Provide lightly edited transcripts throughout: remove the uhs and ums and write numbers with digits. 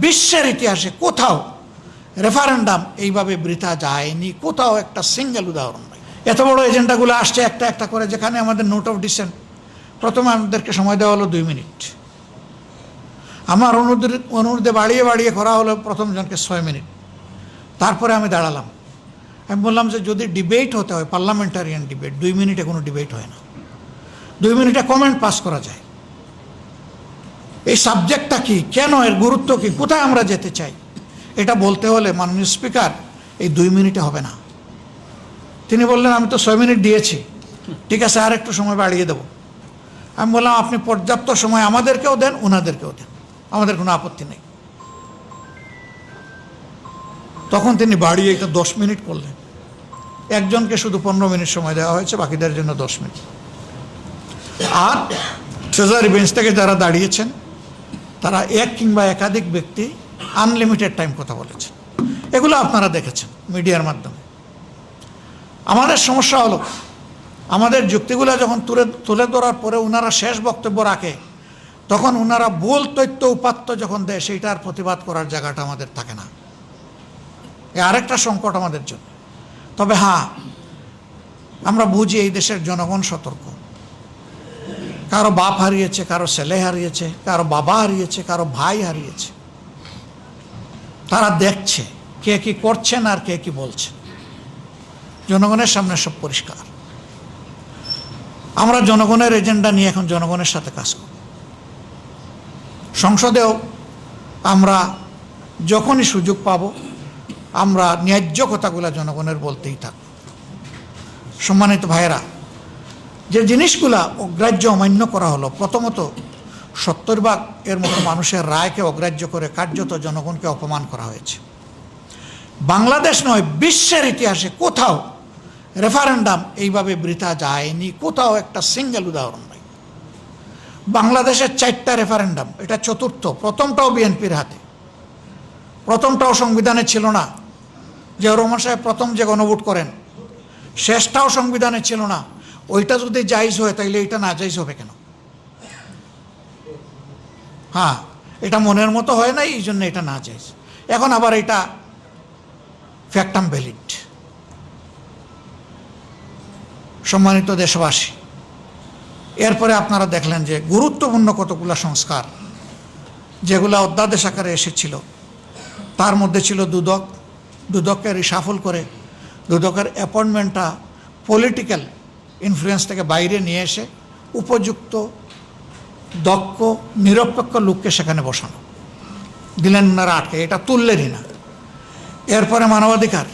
বিশ্বের ইতিহাসে কোথাও রেফারেন্ডাম এইভাবে বৃথা যায়নি, কোথাও একটা সিঙ্গেল উদাহরণ নাই। এত বড় এজেন্ডাগুলো আসছে একটা একটা করে, যেখানে আমাদের নোট অফ ডিসেন্ট প্রথমে আমাদেরকে সময় দেওয়া হলো 2 মিনিট, আমার অনুরোধে বাড়িয়ে বাড়িয়ে করা হলো প্রথম জনকে 6 মিনিট। তারপরে আমি দাঁড়ালাম, আমি বললাম যে যদি ডিবেট হতে হয়, পার্লামেন্টারিয়ান ডিবেট, 2 মিনিটে কোনো ডিবেট হয় না, 2 মিনিটে কমেন্ট পাস করা যায়। এই সাবজেক্টটা কি, কেন, এর গুরুত্ব কি, কোথায় আমরা যেতে চাই, এটা বলতে হলে মাননীয় স্পিকার এই 2 মিনিটে হবে না। তিনি বললেন আমি তো 6 মিনিট দিয়েছি, ঠিক আছে আর একটু সময় বাড়িয়ে দেবো। আমি বললাম আপনি পর্যাপ্ত সময় আমাদেরকেও দেন, ওনাদেরকেও দেন, আমাদের কোনো আপত্তি নেই। তখন তিনি বাড়িয়ে এটা 10 মিনিট করলেন। একজনকে শুধু 15 মিনিট সময় দেওয়া হয়েছে, বাকিদের জন্য 10 মিনিট। আর ট্রেজারি বেঞ্চ থেকে যারা দাঁড়িয়েছেন তারা এক কিংবা একাধিক ব্যক্তি আনলিমিটেড টাইম কথা বলেছেন, এগুলো আপনারা দেখেছেন মিডিয়ার মাধ্যমে। আমাদের সমস্যা হলো আমাদের যুক্তিগুলো যখন তুলে ধরার পরে ওনারা শেষ বক্তব্য রাখে, তখন ওনারা ভুল তথ্য উপাত্ত যখন দেয়, সেইটার প্রতিবাদ করার জায়গাটা আমাদের থাকে না। আরেকটা সংকট আমাদের জন্য। তবে হ্যাঁ, আমরা বুঝি এই দেশের জনগণ সতর্ক। কারো বাপ হারিয়েছে, কারো ছেলে হারিয়েছে, কারো বাবা হারিয়েছে, কারো ভাই হারিয়েছে। তারা দেখছে কে কি করছেন আর কে কি বলছেন। জনগণের সামনে সব পরিষ্কার। আমরা জনগণের এজেন্ডা নিয়ে এখন জনগণের সাথে কাজ করব। সংসদেও আমরা যখনই সুযোগ পাব আমরা ন্যায্য কথাগুলো জনগণের বলতেই থাকব। সম্মানিত ভাইয়েরা, যে জিনিসগুলা অগ্রাহ্য অমান্য করা হলো, প্রথমত 70 এর মতো মানুষের রায়কে অগ্রাহ্য করে কার্যত জনগণকে অপমান করা হয়েছে। বাংলাদেশ নয়, বিশ্বের ইতিহাসে কোথাও রেফারেন্ডাম এইভাবে বৃথা যায়নি, কোথাও একটা সিঙ্গেল উদাহরণ নাই। বাংলাদেশের 4টা রেফারেন্ডাম, এটা চতুর্থ। প্রথমটাও বিএনপির হাতে, প্রথমটাও সংবিধানে ছিল না। জিয়াউর রহমান সাহেব প্রথম যে গণভোট করেন, শেষটাও সংবিধানে ছিল না। ওইটা যদি জায়েজ হয় তাইলে এটা না জায়েজ হবে কেন? হ্যাঁ, এটা মনের মতো হয় না, এই জন্য এটা না জায়েজ। এখন আবার এটা ফ্যাক্টাম ভ্যালিড। সম্মানিত দেশবাসী, এরপরে আপনারা দেখলেন যে গুরুত্বপূর্ণ কতগুলো সংস্কার যেগুলো অধ্যাদেশ আকারে এসেছিল, তার মধ্যে ছিল দুদককে রিশাফল করে দুদকের অ্যাপয়েন্টমেন্টটা পলিটিক্যাল ইনফ্লুয়েন্স থেকে বাইরে নিয়ে এসে উপযুক্ত দক্ষ নিরপেক্ষ লোককে সেখানে বসানো। দিলেন ওনারা আটকে, এটা তুললেনই না। এরপরে মানবাধিকার,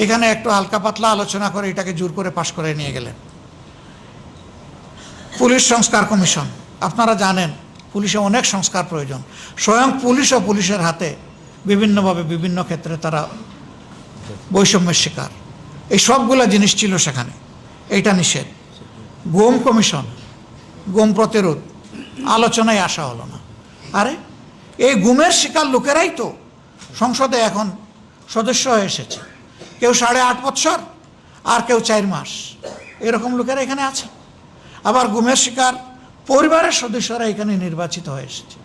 এখানে একটু হালকা পাতলা আলোচনা করে এটাকে জোর করে পাশ করে নিয়ে গেলেন। পুলিশ সংস্কার কমিশন, আপনারা জানেন পুলিশে অনেক সংস্কার প্রয়োজন। স্বয়ং পুলিশ ও পুলিশের হাতে বিভিন্নভাবে বিভিন্ন ক্ষেত্রে তারা বৈষম্যের শিকার। এই সবগুলা জিনিস ছিল সেখানে, এইটা নিষেধ। গুম কমিশন, গুম প্রতিরোধ, আলোচনায় আসা হলো না। আরে এই গুমের শিকার লোকেরাই তো সংসদে এখন সদস্য হয়ে এসেছে। কেউ 8.5 বছর আর কেউ 4 মাস, এরকম লোকেরা এখানে আছে। আবার গুমের শিকার পরিবারের সদস্যরা এখানে নির্বাচিত হয়ে এসেছে।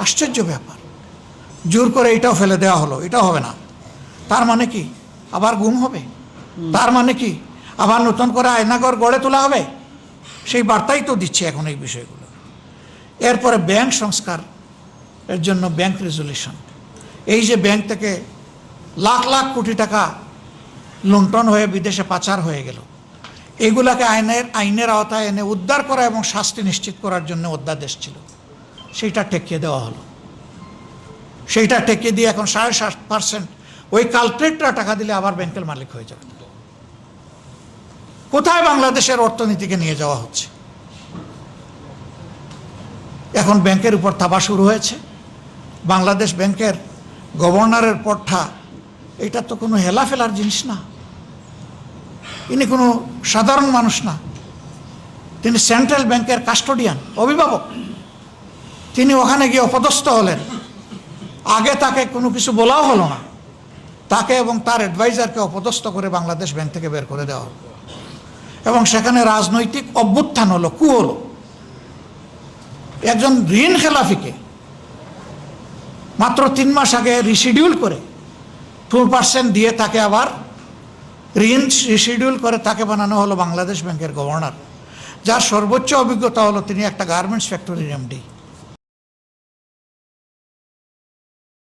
আশ্চর্য ব্যাপার। জোর করে এটাও ফেলে দেওয়া হলো, এটাও হবে না। তার মানে কি আবার গুম হবে? তার মানে কি আবার নতুন করে আয়নাঘর গড়ে তোলা হবে? সেই বার্তাই তো দিচ্ছে এখন এই বিষয়গুলো। এরপরে ব্যাংক সংস্কার, এর জন্য ব্যাংক রেজুলেশন। এই যে ব্যাংক থেকে লাখ লাখ কোটি টাকা লুণ্ঠন হয়ে বিদেশে পাচার হয়ে গেল, এগুলাকে আইনের আওতায় এনে উদ্ধার করা এবং শাস্তি নিশ্চিত করার জন্য অধ্যাদেশ ছিল, সেইটা ঠেকিয়ে দেওয়া হলো। সেইটা ঠেকিয়ে দিয়ে এখন 7.5% ওই কালপ্রিটরা টাকা দিলে আবার ব্যাংকের মালিক হয়ে যাবে। কোথায় বাংলাদেশের অর্থনীতিকে নিয়ে যাওয়া হচ্ছে? এখন ব্যাংকের উপর থাবা শুরু হয়েছে। বাংলাদেশ ব্যাংকের গভর্নরের পদটা, এটা তো কোনো হেলাফেলার জিনিস না। ইনি কোনো সাধারণ মানুষ না, তিনি সেন্ট্রাল ব্যাংকের কাস্টোডিয়ান, অভিভাবক। তিনি ওখানে গিয়ে অপদস্থ হলেন। আগে তাকে কোনো কিছু বলাও হলো না, তাকে এবং তার অ্যাডভাইজারকে অপদস্থ করে বাংলাদেশ ব্যাংক থেকে বের করে দেওয়া হলো। এবং সেখানে রাজনৈতিক অভ্যুত্থান হলো, কু হলো। একজন ঋণ খেলাফিকে মাত্র 3 মাস আগে রিশিডিউল করে 2% দিয়ে তাকে আবার রিশিডিউল করে তাকে বানানো হলো বাংলাদেশ ব্যাংকের গভর্নর, যার সর্বোচ্চ অভিজ্ঞতা হলো তিনি একটা গার্মেন্টস ফ্যাক্টরির এমডি।